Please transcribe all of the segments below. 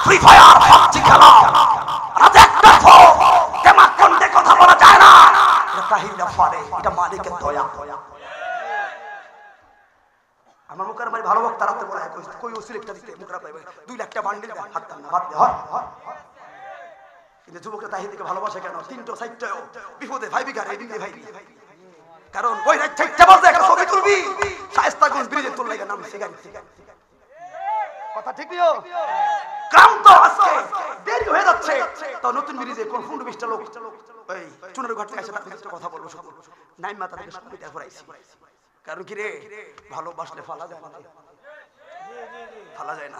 Free fire PUBG খেলা রাতে একটা ফো কেমন কোনতে কথা বলা যায় না, এটা কাহিনীটা পারে, এটা মালিকের দয়া। আমার মুখের ভাই ভালো বক্তা রাতে বলে কই ওসিল একটা দিতে মুখরা পাইবে 2 লাখ টাকা বান্ডিল দেয় হাত না হাত দে হয়। কিন্তু যুবকরা তাহি থেকে ভালোবাসে কেন? 3টো 4টো বিপদে ভাই বিঘা রেডি দে ভাই, কারণ ওই রাত 4টা বাজে একটা ছবি তুলবি শায়েস্তাগঞ্জ ব্রিজে তুল লাগা নাম সিগারি কথা ঠিক নিও। ক্লান্ত আজকে দেরি হয়ে যাচ্ছে, তো নতুন ব্রিজে কোন 15-20টা লোক ওই চুনের ঘাটে এসে তাদের সাথে কথা বলবো, শুধু নাইম মাথা থেকে সব মিটার পড়াইছি। কারণ কি রে, ভালোবাসলে ফালা যায় না, ফালা যায় না।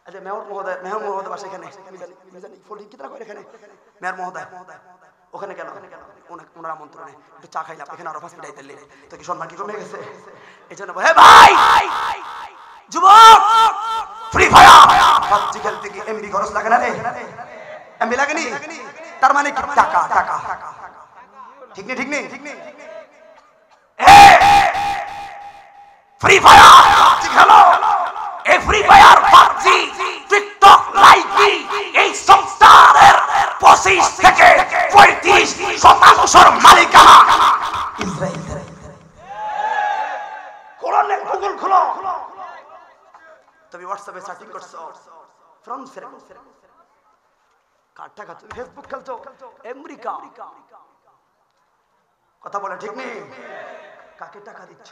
আচ্ছা মেয়র মহোদয় বাসা এখানে জানি ফোল্ডিং কি তারা করে এখানে মেয়র মহোদয় ওখানে কেন? ওনার আমন্ত্রণে একটু চা খাইলাম এখানে, আরো 5 মিনিট দিলে তো কি সম্মান কি কমে গেছে? এই জন্য হে ভাই যুবক, ফ্রি ফায়ার পাবজি খেলতে কি এমবি খরচ লাগে না রে? এমবি লাগেনি, তার মানে কি টাকা টাকা, ঠিক নেই ঠিক নেই ঠিক নেই। ফ্রি ফায়ার পাবজি খেলো, এই free fire PUBG TikTok Likee এই সংস্থার 25 থেকে 35% মালিকানা ইসরায়েল। কোরআনে গুগল খোলো, তুমি হোয়াটসঅ্যাপে সেটিং করছো ফ্রান্সের কার টাকা, তুমি ফেসবুক খেলছো আমেরিকা, কথা বলে ঠিক নেই? কাকে টাকা দিচ্ছ?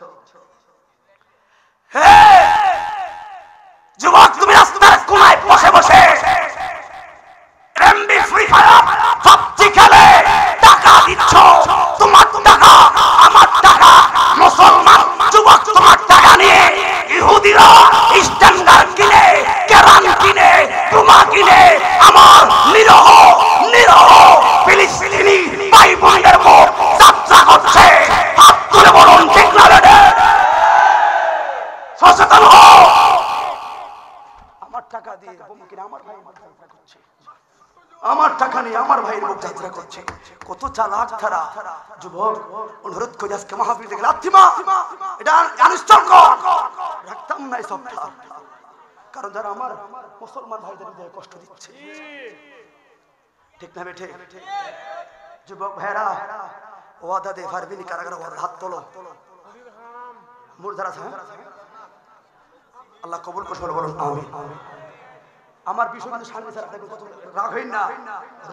যুবক তুমি রাস্তার কোনায় বসে বসে এমবি ফ্রি ফায়ার পাবজি খেলে টাকা দিচ্ছ, তোমার টাকা আমার টাকা, মুসলমান যুবক তোমার টাকা নিয়ে ইহুদিরা স্ট্যান্ডার্ড কিনে, কেরান কিনে, বোমা কিনে আমার নিরহ নিরহ ফিলিস্তিনি ভাই বোনদের মুখ যাত্রা করছে। হাত তুলে বলুন ঠিক না রে? সচেতন হও। আমার টাকা দিয়ে বোমা কিনে আমার ভাই যাত্রা করছে, আমার টাকা নিয়ে আমার ভাইয়ের মুখ যাত্রা করছে। কত চালাক তারা। যুবক অনুরোধ করে আজকে মাহফিল থেকে লাথিমা এটা আনুষ্ঠান কর, রাখতাম না এই সবটা, কারণ যারা আমার মুসলমান ভাইদের হৃদয়ে কষ্ট দিচ্ছে, ঠিক না বেঠে? যুবক ভাইরা ওয়াদা দে ফারবিনি কারাগার ওয়াদা, হাত তোলো মুরদারা সাহেব, আল্লাহ কবুল করে বলুন আমিন। আমার বিষয় কিন্তু সামনে স্যার আপনাকে কত রাগ হই না,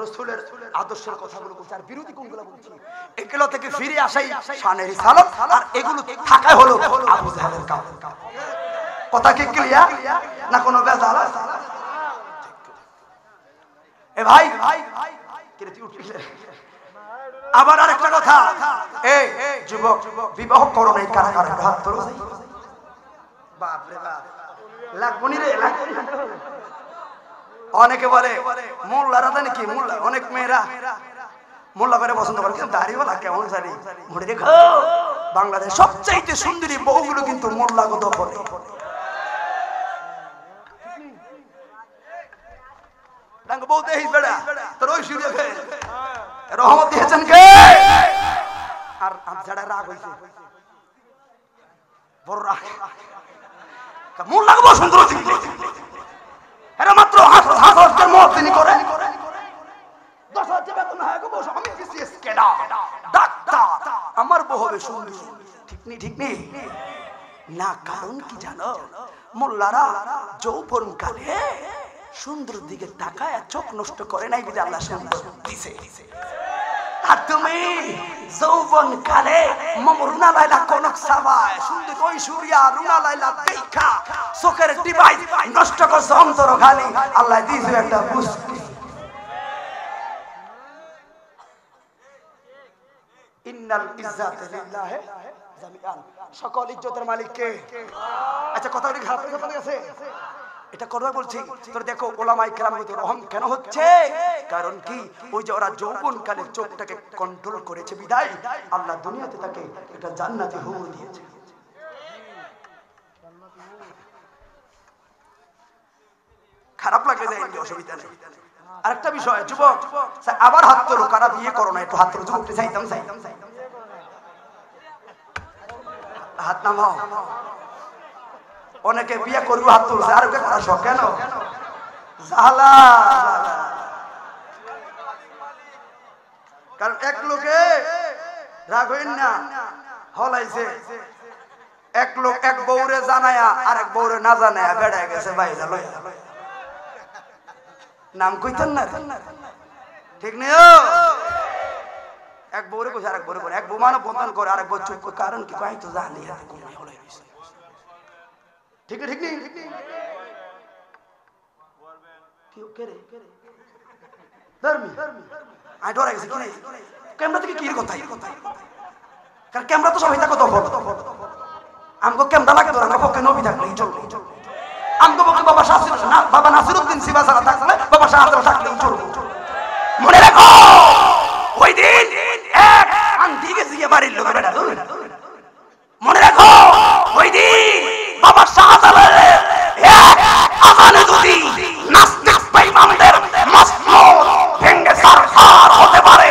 রাসূলের আদর্শের কথাগুলো বলছি, আর বিরোধী কোনগুলো বলছি, এগুলো থেকে ফিরে আসাই শানের রিসালাত, আর এগুলো থাকাই হলো আবু জাহেলের কাম। কথা কি ক্লিয়ার না? কোনো বেজাল আছে? এ ভাই কে তুই উঠলে? আবার আরেকটা কথা, এই যুবক বিবাহ করো নাই কারা কারা হাত তোলো। বাপ রে বাপ, লাগবনি রে লাগবনি। অনেকে বলে মোল্লারা জানি কি, মোল্লা অনেক মেয়েরা মোল্লা করে পছন্দ করে, কিন্তু দাড়িওয়ালা কেমন জানি মনে রেখো, বাংলাদেশ সবচাইতে সুন্দরী বউগুলো কিন্তু মোল্লাগত বলে। বউ দেখিস বেড়া তোর ওই সুযোগ রহমত দিয়েছেন কে? আর যারা রাগ হয়েছে বড় রাগ, মোল্লা পছন্দ এরা মাত্র হাজার মত তিনি করে 10,000 বেতন হয় গো বসো, আমি বিসিএস কেডা ডাক্তার, আমার বউ হবে সুন্দর, ঠিক নেই ঠিক নেই না? কারণ কি জানো, মোল্লারা যৌবন কালে সুন্দর দিকে তাকায় চোখ নষ্ট করে নাই, বিদে আল্লাহ সুন্দর দিছে। আর তুমি যৌবন কালে রুনা লাইলা কনক সাবায় সুন্দর ঐশ্বরিয়া রুনা লাইলা দেখা চোখের ডিভাইস নষ্ট করছে অন্তর খালি, আল্লাহ দিয়েছে একটা মুস্কি। ইন্নাল ইজ্জাত লিল্লাহি জামিআন, সকল ইজ্জতের মালিক কে? আচ্ছা কথা বলি খারাপ কথা আছে, এটা কথা বলছি তোর দেখো ওলামায়ে কেরামের রহম কেন হচ্ছে? কারণ কি, ওই যে ওরা যৌবন কালে চোখটাকে কন্ট্রোল করেছে বিদায় আল্লাহ দুনিয়াতে তাকে একটা জান্নাতি হুর দিয়েছে। খারাপ লাগলে যায় কি অসুবিধা নেই। আরেকটা বিষয় যুবক আবার হাত তোলো, কারা বিয়ে করো না একটু হাত তোলো, যুবককে চাইতাম হাত নামাও। অনেকে বিয়ে করবো হাত তুলছে, আর কেন সালা কারণ এক লোকে রাগ হইন না হলাইছে এক লোক এক বউরে জানায়া আর এক বউরে না জানায়া বেড়ায় গেছে বাইরে লইয়া নাম কইতেন না ঠিক নেই এক বউরে কইছে আরেক বউরে করে এক বউ মানব বন্ধন করে আরেক বউ চুপ করে কারণ কি কই তো জানি ঠিক ঠিক নেই কি কে রে ধর্মী আই ডরা গেছে কি ক্যামেরা থেকে কি কথা কারণ ক্যামেরা তো সবাই থাকো তখন আমগো ক্যামেরা লাগে তো না পক্ষে নবী থাকলেই চলবে আমগো পক্ষে বাবা শাসির না বাবা নাসিরউদ্দিন সিবাসারা থাকলে বাবা শাহাদাত থাকলেই চলবে মনে রাখো ওই দিন এক আন্টি গেছে বাড়ির লোক বেটা মনে রাখো ওই দিন বাবা শাহাদাত এক আজানে যদি নাস্তিক বেঈমানদের মসনদ ভেঙে সারখার হতে পারে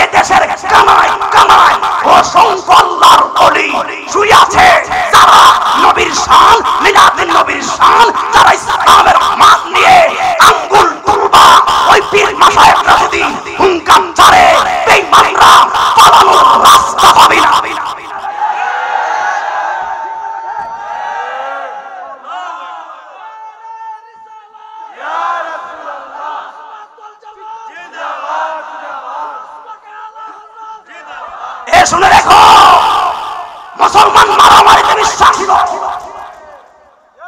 এই দেশের কানায় কানায় অসংখ্য আল্লাহর ওলি শুয়ে আছে যারা নবীর শান মিলাদুন নবীর শান যারা ইসলামের মান নিয়ে আঙ্গুল তুলবা ওই পীর মাশায়েখরা যদি হুঙ্কার ছাড়ে বেঈমানরা পালানোর রাস্তা পাবে না শুনে রেখো মুসলমান মারামারিতে বিশ্বাসী নয়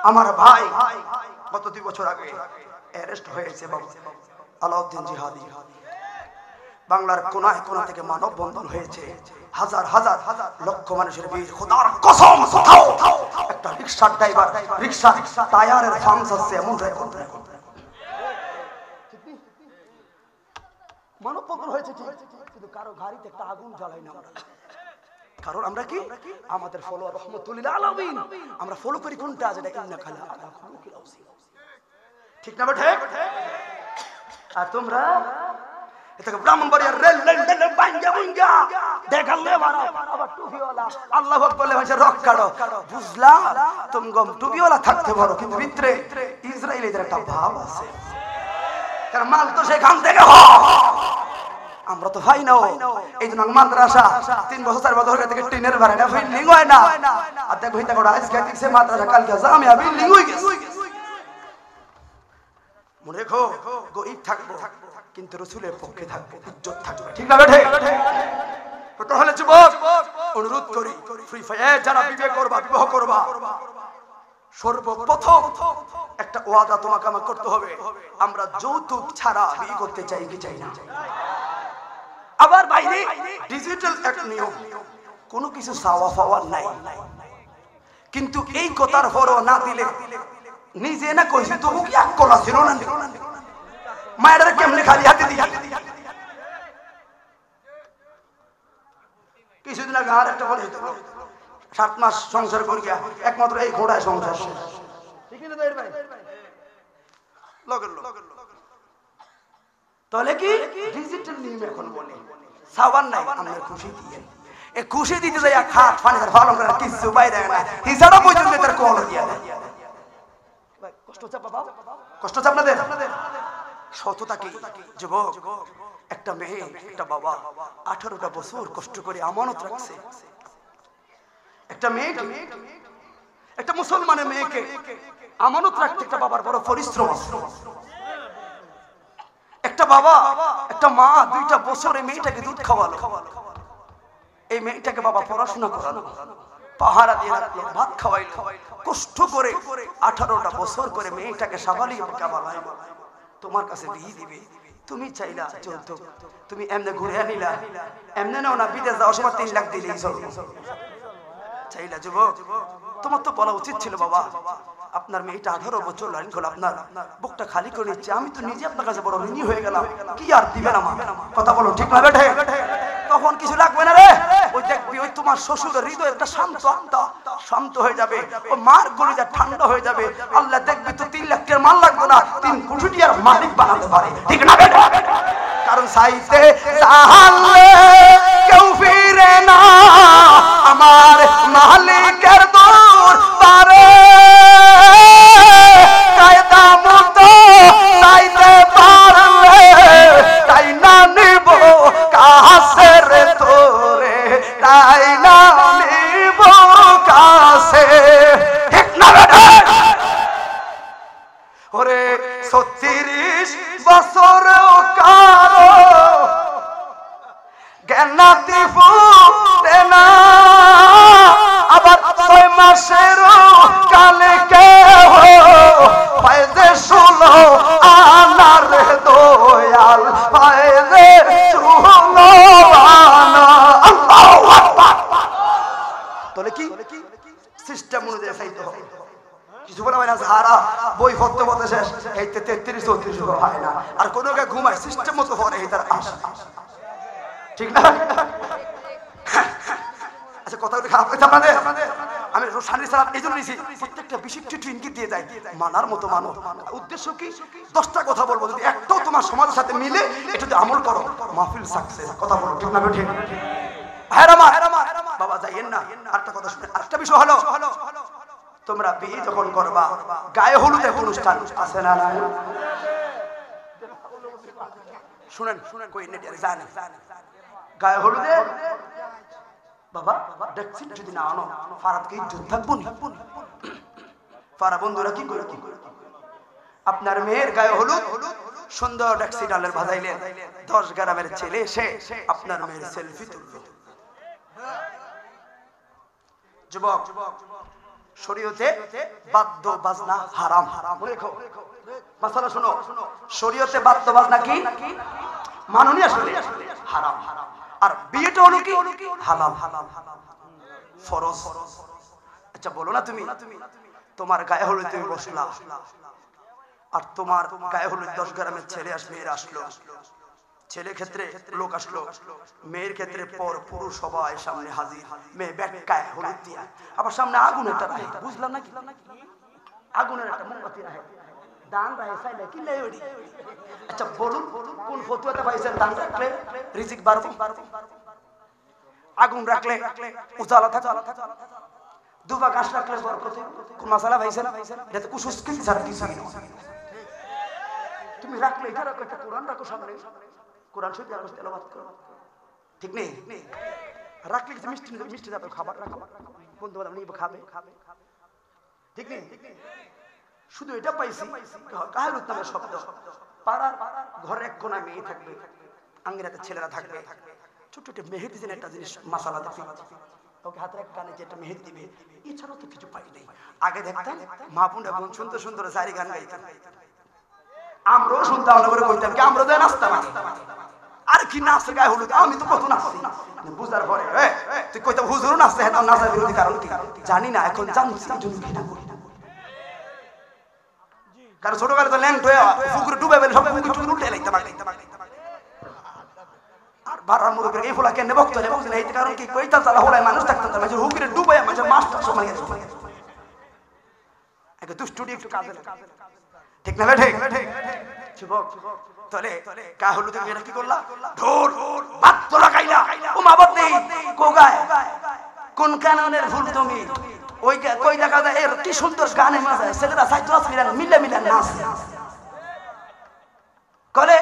আমার ভাই গত 2 বছর আগে অ্যারেস্ট হয়েছে বাবা আলাউদ্দিন জিহাদি বাংলার কোনায় কোনা থেকে মানববন্ধন হয়েছে হাজার হাজার লক্ষ মানুষের বীর খোদার কসম কোথাও একটা রিকশার ড্রাইভার রিকশা টায়ারের ফাংশন আছে এমন রেকর্ড মানববন্ধন হয়েছে কিন্তু কারো গাড়িতে একটা আগুন জ্বালাই না আমরা কারণ আমরা কি আমাদের ফলোয়ার রহমতুল্লাহ আলামিন আমরা ফলো করি কোনটা যেটা ইন্না খালা ঠিক না ঠিক আর তোমরা এটা ব্রাহ্মণবাড়িয়ার রেল রেল বাঙ্গা বাঙ্গা দেখালে মারো আবার টুপিওয়ালা আল্লাহু আকবার বলে রক কাটো বুঝলা তুমি গম টুপিওয়ালা থাকতে পারো কিন্তু ভিতরে ইসরায়েলের একটা ভাব আছে কারণ মাল তো সেখান থেকে আমরা তো ভাই না এই জন্য মাদ্রাসা 3 বছর 4 বছর থেকে টিনের ভাড়াটা বিল্ডিং হয় না আর দেখো হিতা কোড়া আজকে দিছে মাদ্রাসা কালকে জামিয়া বিল্ডিং হয়ে গেছে মনে রেখো গরিব থাকবো কিন্তু রাসূলের পক্ষে থাকবো ইজ্জত থাকবে ঠিক না বেঠে তো তাহলে যুবক অনুরোধ করি ফ্রি ফায়ার যারা বিবাহ করবা সর্বপ্রথম একটা ওয়াদা তোমাকে আমাকে করতে হবে আমরা যৌতুক ছাড়া বিয়ে করতে চাই কি চাই না আবার বাইরে ডিজিটাল এক নিয়ম কোনো কিছু চাওয়া পাওয়ার নাই কিন্তু এই কথার পরও না দিলে নিজে না কইছি তবু কি এক কলা ছিল না মায়ের কেমনে খালি হাতে দিয়ে কিছুদিন আগে আর একটা বলে 7 মাস সংসার করিয়া একমাত্র এই ঘোড়ায় সংসার ঠিক না তো এর ভাই লগের লোক তাহলে কি ডিজিটাল নিয়ম এখন বলে সাবান নাই আমরা খুশি দিয়ে এ খুশি দিতে যাই খাট পানির ভালো করে কিছু বাইরে না হিসাবটা পর্যন্ত তার কল দিয়া দেয় ভাই কষ্ট হচ্ছে বাবা কষ্ট হচ্ছে আপনাদের সততা কি যুবক একটা মেয়ে একটা বাবা 18টা বছর কষ্ট করে আমানত রাখছে একটা মেয়ে একটা মুসলমানের মেয়েকে আমানত রাখতে একটা বাবার বড় পরিশ্রম একটা বাবা একটা মা 2টা বছরে মেয়েটাকে দুধ খাওয়ালো এই মেয়েটাকে বাবা পড়াশোনা করালো পাহারা দিয়ে রাখলো ভাত খাওয়াইলো কষ্ট করে 18টা বছর করে মেয়েটাকে সাবালি কাবালাইলো তোমার কাছে বিয়ে দিবে তুমি চাইলা যৌতুক তুমি এমনে ঘুরে আনিলা এমনে নাও না বিদেশ যাওয়ার সময় 3 লাখ দিলেই চলবে চাইলা যুবক তোমার তো বলা উচিত ছিল বাবা আপনার মেয়েটা 18 বছর লাইন খোলা আপনার বুকটা খালি করে নিচ্ছে আমি তো নিজে আপনার কাছে বড় ঋণী হয়ে গেলাম কি আর দিবেন আমার কথা বলো ঠিক না বেঠে তখন কিছু লাগবে না রে ওই দেখবি ওই তোমার শ্বশুরের হৃদয় একটা শান্ত আত্মা শান্ত হয়ে যাবে ও মার কলিজা ঠান্ডা হয়ে যাবে আল্লাহ দেখবি তো 3 লাখ টাকার মাল লাগবে না 3 কোটি টাকার মালিক বানাতে পারে ঠিক না বেঠে কারণ সাইতে চাহলে কেউ ফিরে না আমার মালিকের দরবারে কায়দা মতো ওরে 36 বছরেও কারো জ্ঞানাতি ফুটে না, আবার 6 মাসেরও কালে কেহ পায় যে 16 আনার দয়াল, পায় যে 16 আনা। আল্লাহু আকবার। তাহলে কি সিস্টেম অনুযায়ী চাইতে হবে। কিছু বলা হয় না সারা বই পড়তে পড়তে শেষ এই 33-34 হয় না, আর কোনো ঘুমায় সিস্টেম মতো পড়ে এই তার আসে, ঠিক না? আচ্ছা কথা খারাপ হয়েছে আপনাদের? আমি শান্তি সালাম এই জন্য নিয়েছি, প্রত্যেকটা বিশিষ্ট ইঙ্গিত দিয়ে যায় মানার মতো মানো। উদ্দেশ্য কি? 10টা কথা বলবো, যদি একটাও তোমার সমাজের সাথে মিলে এটা যদি আমল করো মাহফিল সাকসেস। কথা বলো ঠিক না? ঠিক। বাবা যাইয়েন না, আরেকটা কথা শুনে, আরেকটা বিষয় হলো তোমরা বিয়ে যখন করবা গায়ে হলুদের অনুষ্ঠান আছে না? শুনেন কই নেট জানেন গায়ে হলুদে বাবা দেখছি যদি না আনো ফারাদকে ইজ্জত থাকবো না। ফারা বন্ধুরা কি করে আপনার মেয়ের গায়ে হলুদ সুন্দর ট্যাক্সি ডালের ভাজাইলেন, 10 গ্রামের ছেলে এসে আপনার মেয়ের সেলফি তুললো। যুবক শরীয়তে বাদ্য বাজনা হারাম। রেখো মাসালা শুনো, শরীয়তে বাদ্য বাজনা কি মাননি আসলে হারাম, আর বিয়েটা হলো কি হালাল ফরজ। আচ্ছা বলো না তুমি তোমার গায়ে হলুদ তুমি বসলা আর তোমার গায়ে হলুদ 10 গ্রামের ছেলে মেয়ের আসলো, ছেলে ক্ষেত্রে লোক আসলো, মেয়ের ক্ষেত্রে পর পুরুষ সবাই সামনে হাজির, মেয়ে ব্যাটকায় হলুদ দিয়া, আবার সামনে আগুন একটা রাখে, বুঝলাম না কি আগুনের একটা মোমবাতি রাখে, দান রাখে চাইলে কি লাই ওড়ি। আচ্ছা বলুন কোন ফতুয়াতে পাইছেন দান রাখলে রিজিক বাড়বে? আগুন রাখলে উজালা থাকে, দুবা গাছ রাখলে বরকত, কোন মশলা পাইছেন? এটা কুসংস্কৃতি ছাড়া কিছু না। তুমি রাখলে এটা রাখো, একটা কোরআন রাখো সামনে, কোরআন শরীফ তেলাওয়াত করো, ঠিক নেই? রাখলে কিছু মিষ্টি যাবে, খাবার রাখো, বন্ধু বান্ধব নিয়ে খাবে, ঠিক নেই? শুধু এটা পাইছি কাহালুত নামের শব্দ, পাড়ার ঘরে এক কোনা মেয়ে থাকবে, আঙ্গিরাতে ছেলেরা থাকবে, ছোট ছোট মেহেদি যেন একটা জিনিস মাসালা দেখি ওকে হাতের এক কানে যে একটা মেহেদি দিবে, এছাড়াও তো কিছু পাই নাই। আগে দেখতাম মা বোন এবং সুন্দর সুন্দর জারি গান গাইতাম, আমরাও শুনতাম না করে কইতাম কি আমরা তো নাচতাম, আর কি নাচে গায়ে হলুদ, আমি তো কত নাচছি। বুঝার পরে তুই কইতাম হুজুরও নাচতে, হ্যাঁ নাচার বিরোধী কারণ কি জানি না, এখন জানছি ঘৃণা করি। কারণ ছোটবেলা তো ল্যাংট হয়ে পুকুরে ডুবে বেলে সব পুকুর উল্টে লাইতাম, আর বাড়ার মুরগের এই ফোলা কেন বক্ত না, এই কারণ কি কইতাম চালা হলায় মানুষ থাকতাম না, হুকুরে ডুবে মানুষের মাছটা সময় আগে দুষ্টুটি একটু কাজে, ঠিক না? ঠিক যুবক তাহলে গায়ে হলুদে মেয়েরা কি করলা? ঢোল বাদ্য লাগাইলা, ও মা বাপ নেই কোগায় কোন কাননের ভুল তুমি ওই কই দেখা যায় এর কি সুন্দর গানে মাঝে ছেলেরা সাইত্রাস মিলে নাচে, করে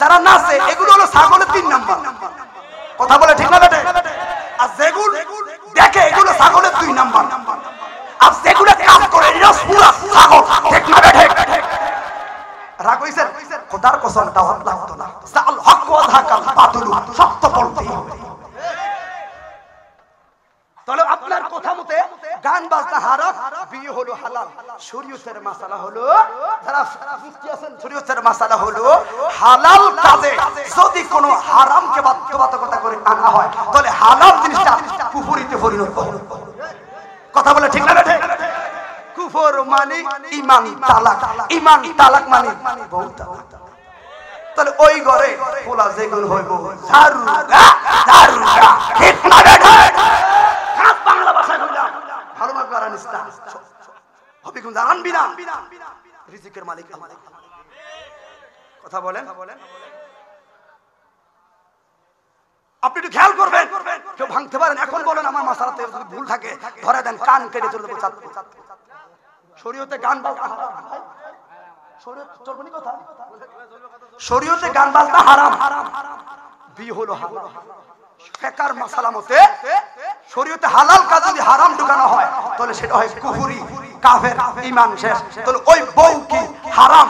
যারা নাচে এগুলো হলো ছাগলের 3 নাম্বার। কথা বলে ঠিক না বেটে? আর যেগুলো দেখে এগুলো ছাগলের 2 নাম্বার, আর যেগুলো কাজ করে এরা পুরো ছাগল, ঠিক না বেটে? রাগ হইছেন? খোদার কসম দাওয়াত লাগতো না, জাল হক ওয়া যাকাল বাতিল, সত্য বলতেই হবে। তাহলে আপনার কথা মতে গান বাজনা হারাম, বিয়ে হলো হালাল। শরীয়তের মাসালা হলো, যারা মুফতি আছেন শরীয়তের মাসালা হলো হালাল কাজে যদি কোনো হারামকে বাধ্যবাধকতা করে আনা হয় তাহলে হালাল জিনিসটা কুফরিতে পরিণত হবে। কথা বলে ঠিক না বেঠে? কুফর মানে ঈমান তালাক, ঈমান তালাক মানে বউ তালাক। তাহলে ওই ঘরে পোলা যেগুলো হইব ঝাড়ুগা ঝাড়ুগা, ঠিক না বেঠে? বাংলা ভাষায় বললাম ভালো ভাবে করার ইসলাম হবে কোন জানবি না, রিজিকের মালিক আমাদের। কথা বলেন, আপনি একটু খেয়াল করবেন, কেউ ভাঙতে পারেন। এখন বলেন আমার মাসালাতে যদি ভুল থাকে ধরে দেন, কান কেটে চলে দেবো। শরীয়তে গান বাজনা হারাম, শরীয়তে গান বাজনা হারাম, বিয়ে হলো হালাল। ফিকহের মাসালা মতে শরীয়তে হালাল কাজ যদি হারাম ঢুকানো হয় তাহলে সেটা হয় কুফরি, কাফের, ঈমান শেষ। তাহলে ওই বউ কি হারাম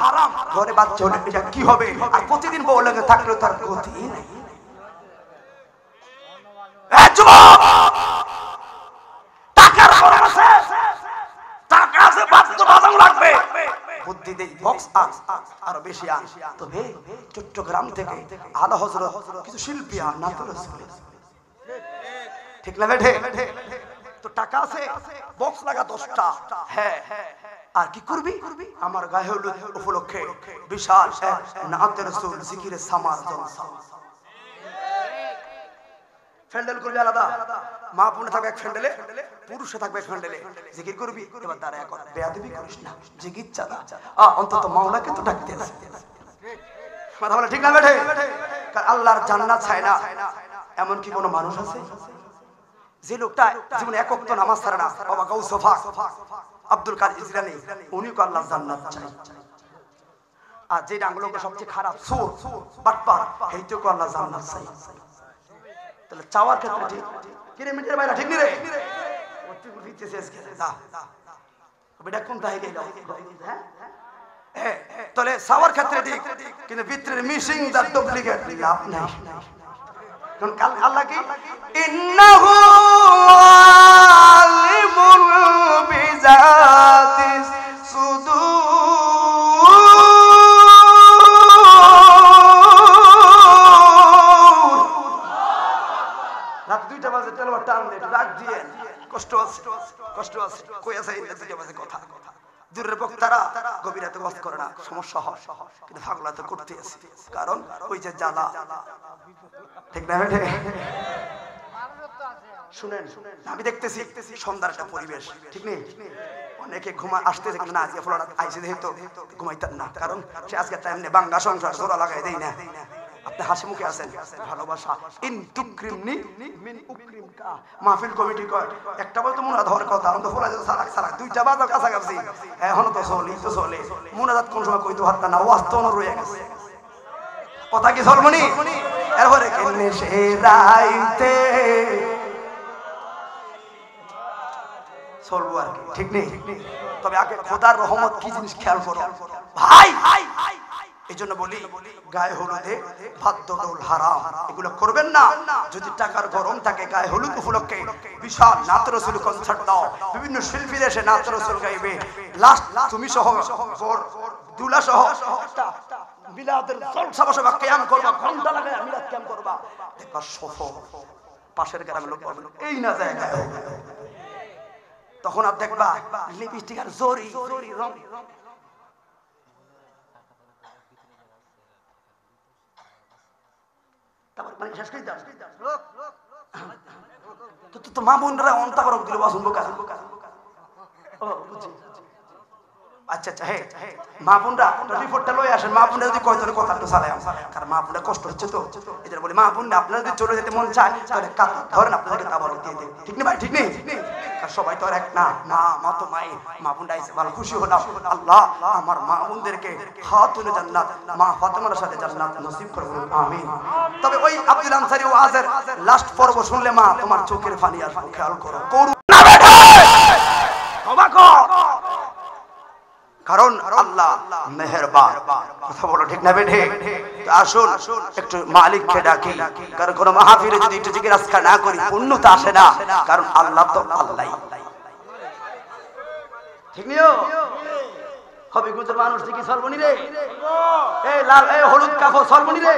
ঘরে বাচ্চা হলে এটা কি হবে, আর প্রতিদিন বউ লাগে থাকলেও তার গতি নেই। টাকার গরম আছে, টাকা আছে, বাচ্চা বাজানো লাগবে, বুদ্ধি দেই বক্স আরো বেশি আন। তবে চট্টগ্রাম থেকে আলা হযরত কিছু শিল্পী আন না তো ঠিক না বেঠে? তো টাকা আছে, বক্স লাগা 10টা। হ্যাঁ, আর কি করবি? আমার গায়ে হলুদ উপলক্ষে বিশাল নাতে রাসূল জিকিরে সামার জলসা। ফ্যান্ডেল করবি আলাদা, মা বোনে থাকবে এক ফ্যান্ডেলে, পুরুষে থাকবে এক ফ্যান্ডেলে, জিকির করবি। এবার দাঁড়ায় কর, বেয়াদবি করিস না, জিকির চালা, অন্তত মাওলাকে তো ডাকতে আছে। কথা বলে ঠিক না বেঠে? কারণ আল্লাহর জান্নাত চায় না এমন কি কোনো মানুষ আছে যে লোকটা জীবনে এক ওয়াক্ত নামাজ ছাড়ে না? বাবা গাউসুল হক আব্দুল কাদের জিলানী, উনি কো আল্লাহর জান্নাত চাই। আর যে ডাঙ্গলোকে সবচেয়ে খারাপ চোর বাটপার, এইতো কো আল্লাহ জান্নাত চাই। তাহলে চাওয়ার ক্ষেত্রে ঠিক কিরে মিটের বাইরে ঠিক নি রে? ওটি বুঝিতে শেষ গেছে দা বেটা কোন তাই গেল। হ্যাঁ, তাহলে চাওয়ার ক্ষেত্রে ঠিক, কিন্তু ভিতরে মিসিং দা ডুপ্লিকেট লাভ নাই। কারণ আল্লাহ কি ইন্নাহু আলিমুল বিজাতিস সুদূর। রাত 2টা বাজে তেলবার টান দে, রাত দিয়ে কষ্ট আছে, কষ্ট আছে, কই আছে এই 2টা বাজে কথা। দূরের বক্তারা গভীরাতে ওয়াজ করে না, সমস্যা হয়, কিন্তু ফাগলাতে করতে আছে, কারণ ওই যে জ্বালা। ঠিক না বেঠে? শুনেন, আমি দেখতেছি সন্ধ্যার একটা পরিবেশ, ঠিক নেই? অনেকে ঘুমা আসতেছে, কিন্তু না আজকে ফলোরা আইসে যেহেতু ঘুমাইতেন না, কারণ সে আজকে টাইম নেই, বাংলা সংসার জোড়া লাগাই দেই না। আপনি হাসি মুখে আছেন, ভালোবাসা ইন তুকরিমনি মিন উকরিমকা। মাহফিল কমিটি কয় একটা বলতো মুনাজাত হওয়ার কথা, আমরা তো ফলা যেত সারাক 2টা বাজার কাছাকাছি, এখনো তো চলে মুনাজাত কোন সময় কইতো হাত না, ওয়াজ তো রয়ে গেছে। কথা কি সলমনি? এরপরে কেনে সে রাইতে চলবো আর কি, ঠিক নেই? তবে আগে খোদার রহমত কি জিনিস খেয়াল করো ভাই। এই জন্য বলি গায়ে হলুদে ভাদ্যডোল হারাম, এগুলো করবেন না। যদি টাকার গরম থাকে, গায়ে হলুদ উপলক্ষে বিশাল নাত রাসূল কনসার্ট দাও, বিভিন্ন শিল্পী এসে নাত রাসূল গাইবে, লাস্ট তুমি সহ দুলা সহ মিলাদের জলসা বসবা, কিয়াম করবা, ঘন্টা লাগায় মিলাদ কিয়াম করবা, দেখবা সফ পাশের গ্রামের লোক বলবে এই না জায়গায়। তখন আর দেখবা লিপস্টিক আর জরি রং। তারপর মানে শেষ করে দাও তো মা বোনরা অন্তা করক দিল বাসন বোকা। ও বুঝছি, আচ্ছা আচ্ছা। হ্যাঁ, মা বোনরা রিপোর্টটা লয়ে আসেন, মা বোনরা যদি কয়জন কথা একটু চালায়, কারণ মা বোনরা কষ্ট হচ্ছে তো। এদের বলি মা বোনরা আপনারা যদি চলে যেতে মন চায় তাহলে ধরেন আপনাদেরকে তাবারক দিয়ে দেন, ঠিক না ভাই? ঠিক নেই? সবাই তো আর এক না, মা তো মাই, মা বোনরা আইসে ভালো খুশি হলাম। আল্লাহ আমার মা বোনদেরকে খাতুনে জান্নাত মা ফাতেমার সাথে জান্নাত নসিব করে বলুন আমিন। তবে ওই আব্দুল আনসারী ওয়াজের লাস্ট পর্ব শুনলে মা তোমার চোখের পানি আসবে, খেয়াল করো, করুণা বেটা তওবা কর, কারণ আল্লাহ মেহেরবান। কথা বলো ঠিক না বেঠে? আসুন একটু মালিককে ডাকি, কারণ কোন মাহফিলে যদি একটু জিকির আজকার না করি পূর্ণতা আসে না, কারণ আল্লাহ তো আল্লাহই। ঠিক নিও হবিগঞ্জের মানুষ কি সলমনি রে? এই লাল এই হলুদ কাপড় সলমনি রে,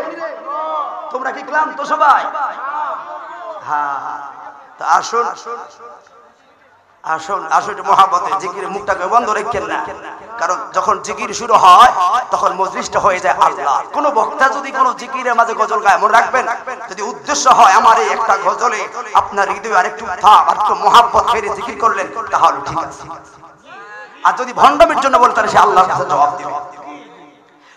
তোমরা কি ক্লান্ত সবাই? হ্যাঁ, তো আসুন আসুন আসুন মহাব্বতে জিকিরের মুখটাকে বন্ধ রাখেন না, কারণ যখন জিকির শুরু হয় তখন মজলিসটা হয়ে যায় আল্লাহ। কোন বক্তা যদি কোন জিকিরের মাঝে গজল গায়, মনে রাখবেন যদি উদ্দেশ্য হয় আমার এই একটা গজলে আপনার হৃদয়ে আরেকটু ভাব আরেকটু মহাব্বত ফেরে জিকির করলেন, তাহলে ঠিক আছে। আর যদি ভণ্ডামির জন্য বলতেন, সে আল্লাহর কাছে জবাব দিবে।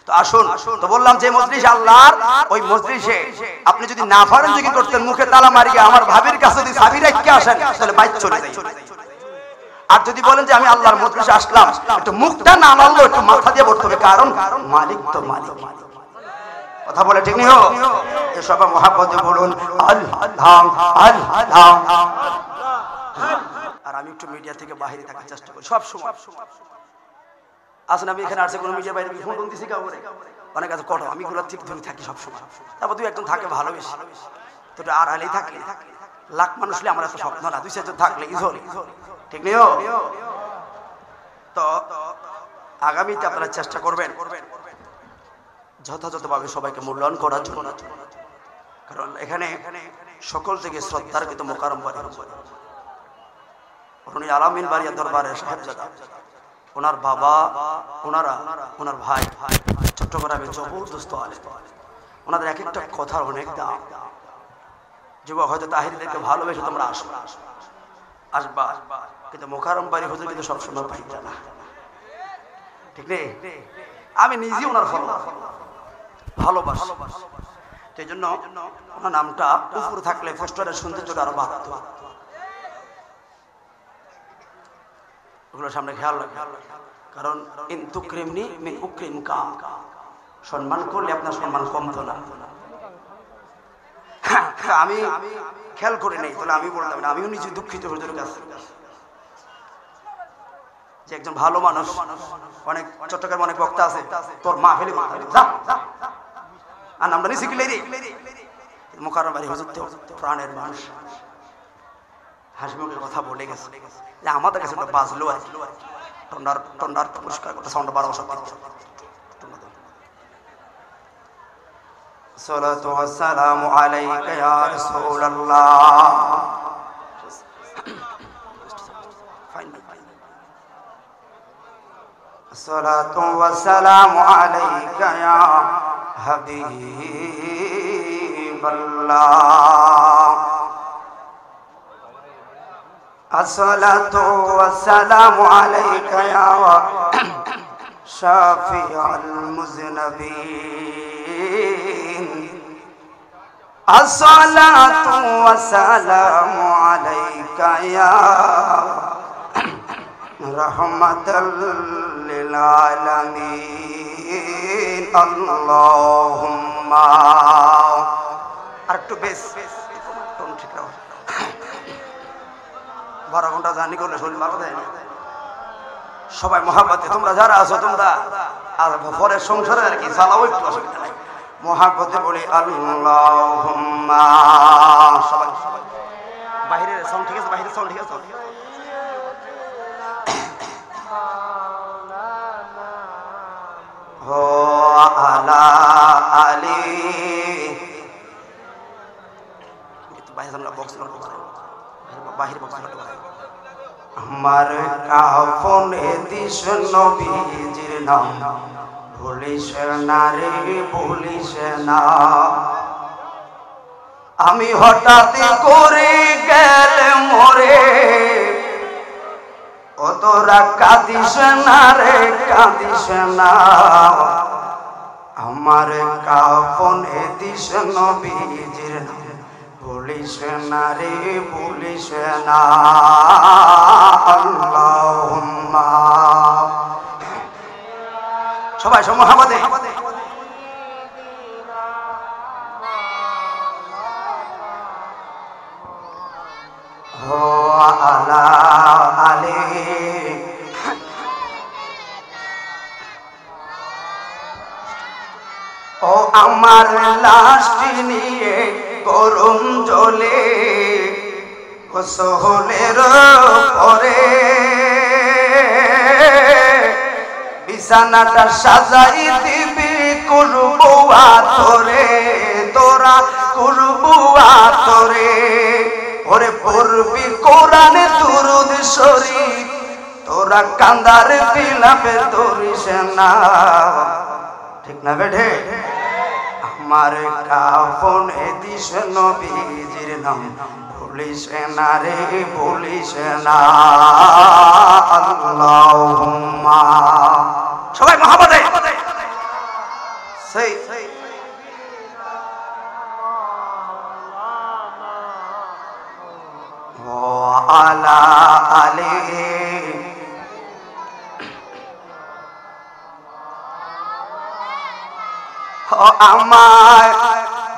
তো আসুন, তো বললাম যে মজলিস আল্লাহর, ওই মজলিসে আপনি যদি না পারেন জিকির করতেন, মুখে তালা মারিয়ে আমার ভাবির কাছে যদি চাবি রেখে আসেন, তাহলে বাইরে চলে যাই। আর যদি বলেন যে আমি আল্লাহর মজলিসে আসলাম, একটু মুখটা না নাড়লেও একটু মাথা দিয়ে বলতে হবে, কারণ মালিক তো মালিক। কথা বলে ঠিক নিও? এসব মহাব্বতে বলুন আল্লাহ আল্লাহ। আর আমি একটু মিডিয়া থেকে বাইরে থাকার চেষ্টা করি সব সময়। আসলে আমি এখানে আসছে কোনো মিডিয়া বাইরে ফোন টোন দিছি কাউরে অনেক আছে কটো আমি গুলো ঠিক ধরে থাকি সবসময় তারপর তুই একদম থাকে ভালোবেসে তো আর আলেই থাকলে লাখ মানুষ আমার এত স্বপ্ন না 2-4 জন থাকলে ইজল ঠিক নেই তো আগামীতে আপনারা চেষ্টা করবেন যথাযথভাবে সবাইকে মূল্যায়ন করার জন্য কারণ এখানে সকল থেকে শ্রদ্ধার কিন্তু মোকাররম বাড়ি উনি আলামিন বাড়িয়া দরবারের সাহেবজাদা ওনার বাবা ওনার ভাই চট্টগ্রামে জবরদস্ত আলেম ওনাদের এক একটা কথার অনেক দাম যুবক হয়তো তাহিরদেরকে ভালোবেসে তোমরা আসবা কিন্তু মোকাররম বাড়ি হুজুর কিন্তু সবসময় পাইবে না ঠিক নেই আমি নিজে ওনার ভালোবাসি সেই জন্য ওনার নামটা উপরে থাকলে পোস্টারের সৌন্দর্যটা আরো বাড়তো ওগুলোর সামনে খেয়াল রাখবে কারণ ইনতুকরিমনি মিন উকরিমকা সম্মান করলে আপনার সম্মান কমতো না আমি খেয়াল করে নেই তাহলে আমি বললাম না আমিও নিজে দুঃখিত হুজুরের কাছে যে একজন ভালো মানুষ অনেক চট্টগ্রামে অনেক বক্তা আছে তোর মা ফেলে আর নামটা নিচে গেলে মোকাররম বাড়ি হুজুর তো প্রাণের মানুষ হাসিমুখের কথা বলে গেছে যে আমাদের কাছে একটা বাজলো আর কি টন্ডার পুরস্কার করতে সাউন্ড 12 সালাতু ওয়াসসালামু আলাইকা ইয়া রাসূলুল্লাহ সালাতু ওয়াসসালামু আলাইকা ইয়া হাবিবাল্লাহ আসসালাতু ওয়াসসালামু আলাইকা ইয়া শাফিউল মুযনিবিন আসসালাতু ওয়াসসালামু আলাইকা ইয়া রাহমাতাল লিল আলামিন আল্লাহুম্মা আর একটু বেশ টোন ঠিক রাখো 12 ঘন্টা জার্নি করলে শরীর ভালো দেয় না সবাই মহাব্বতে তোমরা যারা আছো তোমরা আর পরের সংসারে আর কি চালাও একটু অসুবিধা নাই মহাব্বতে বলি আল্লাহুম্মা সবাই বাইরের সাউন্ড ঠিক আছে বাইরের সাউন্ড ঠিক আছে হো আলা আলী একটু বাইরে আমরা বক্স বাহির বক্স আমার কাফনে দিস নবীজির নাম ভুলিস না রে ভুলিস না আমি হঠাৎ করে গেলে মরে ও তোরা কাঁদিস না রে কাঁদিস না আমার কাফনে দিস নবীজির নাম ভুলিস না রে ভুলিস না আল্লাহুম্মা সবাই মুহাম্মাদে হো আলা আলী ও আমার লাশটি নিয়ে গরম জলে গোসলের পরে বিছানাটা সাজাই দিবি করবো আতরে তোরা করবো আতরে ওরে পড়বি কোরআনে দুরূদ শরীফ তোরা কান্দার বিলাপে ধরিস না ঠিক না বেঠে আমার কাফনে দিস নবীজির নাম ভুলিস না রে ভুলিস না আল্লাহুম্মা সবাই মুহাম্মাদে সেই ও আলা আলী আমার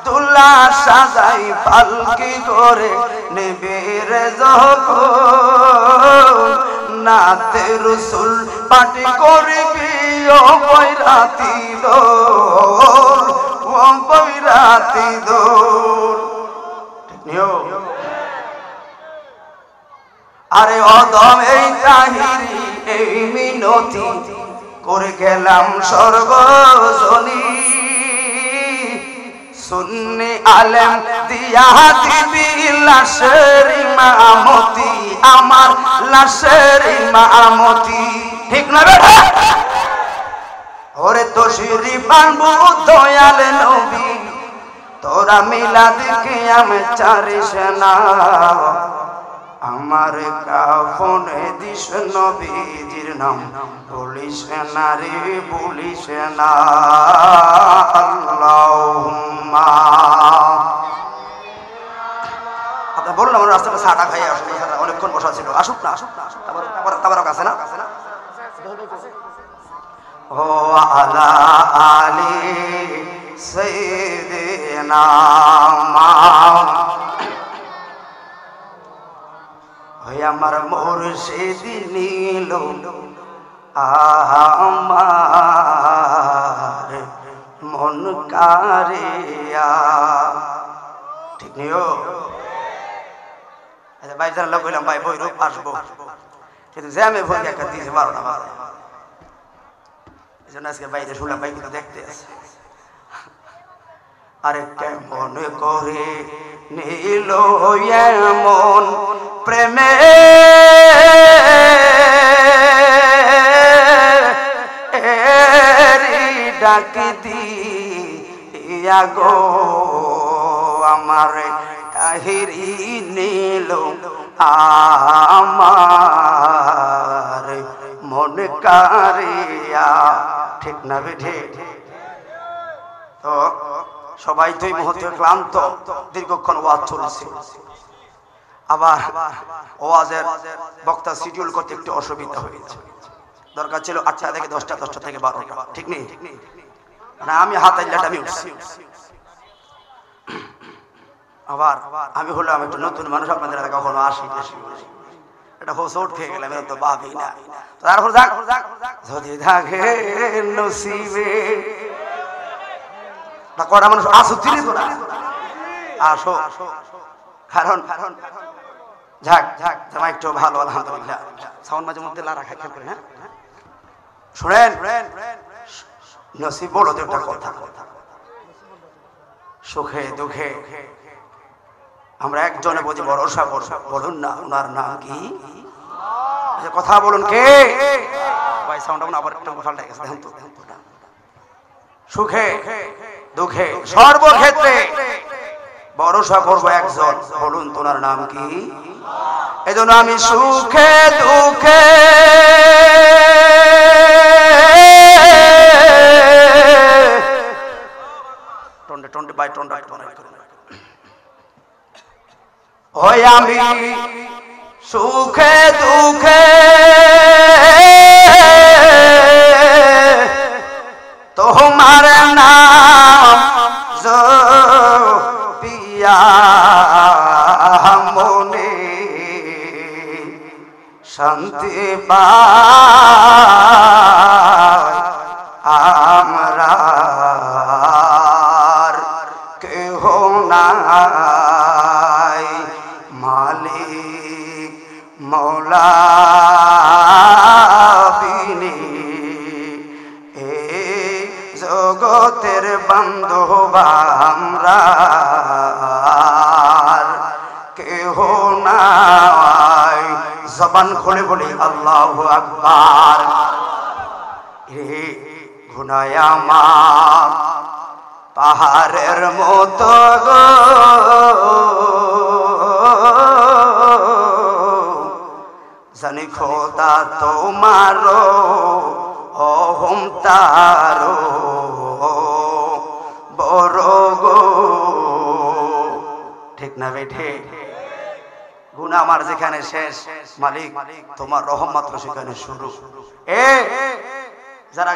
দুলা সাজাই পালকি করে নেবে রে যখন নাতে রসুল পাটি করবি ও বৈরাতি দোল, ও বৈরাতি দোল। ঠিক নিও। আরে অদম এই তাহিরি এই মিনতি করে গেলাম সর্বজনী, সুন্নি আলেম দিয়া দিবি লাশের ইমামতি, আমার লাশের ইমামতি। ঠিক না বেটা? ওরে তো শিরি বানবু দয়াল নবী, তোরা মিলাদ কিয়াম চারিস না, আমার কাফনে দিস নবীজির নাম বলিস না রে বলিস না। আল্লাহুম্মা। আপনি বলুন আমার রাস্তাটা সাটা খাইয়ে আসুন, অনেকক্ষণ বসা ছিল। আসুক না আসুক না, তাবারক আছে না? ও আলা আলি সাইয়্যিদিনা আমার মুর্শিদ নীল আমার মন কারিয়া। ঠিক নিও। আচ্ছা ভাই যারা লোক হইলাম ভাই বৈরূপ আসবো, কিন্তু জ্যামে ভোর একটা দিয়েছে 12টা বাজে, এই জন্য আজকে বাইরে শুনলাম ভাই কিন্তু দেখতে আছে। আরে কেমন করে নীল এমন প্রেমে ডাক দিয়া গো আমার তাহিরি নীল আমার মন কারিয়া। ঠিক না বেঠে? তো সবাই তো এই মুহূর্তে ক্লান্ত, দীর্ঘক্ষণ ওয়াজ চলছে, আবার ওয়াজের বক্তা শিডিউল করতে একটু অসুবিধা হয়েছে। দরকার ছিল 8টা থেকে 10টা, 10টা থেকে 12টা। ঠিক নেই না? আমি হাতে লেটামি উঠছি। আবার আমি হলাম একটু নতুন মানুষ, আপনাদের কখনো আসি এটা হোসট খেয়ে গেলাম, এটা তো ভাবি না। তারপর যদি থাকে নসিবে কটা মানুষ আসো, চিনি তো না, আসো। কারণ ঝাক ঝাক জামা একটু ভালো, আলহামদুলিল্লাহ। সাউন্ড মাঝে মধ্যে লারা খাই খেয়াল করে না। শুনেন, নসিব বড় একটা কথা, সুখে দুঃখে আমরা একজনে বুঝি ভরসা করব। বলুন না ওনার নাম কি? কথা বলুন কে ভাই? সাউন্ড আবার একটা পাল্টে গেছে, দেখুন তো। সুখে দুঃখে সর্বক্ষেত্রে ভরসা করবো একজন, বলুন তোনার নাম কি? এজন্য আমি সুখে দুঃখে টন্ডে টন্ডে বাই টন্ডা ওই আমি সুখে দুঃখে তোমার নাম জপিয়া মনে শান্তি পাই আমরা কেহ নাই, মালিক মৌলা বিনে এই জগতের বান্ধব আমরা কেহ নাই। জবান খুলে বলি আল্লাহু আকবার। হে গুনাহ আমার পাহাড়ের মতো গো, জানি খোদা তোমার অহংকার বড় গো। ঠিক না বেঠে? গুনাহ আমার যেখানে শেষ, মালিক তোমার রহমত সেখানে শুরু। যারা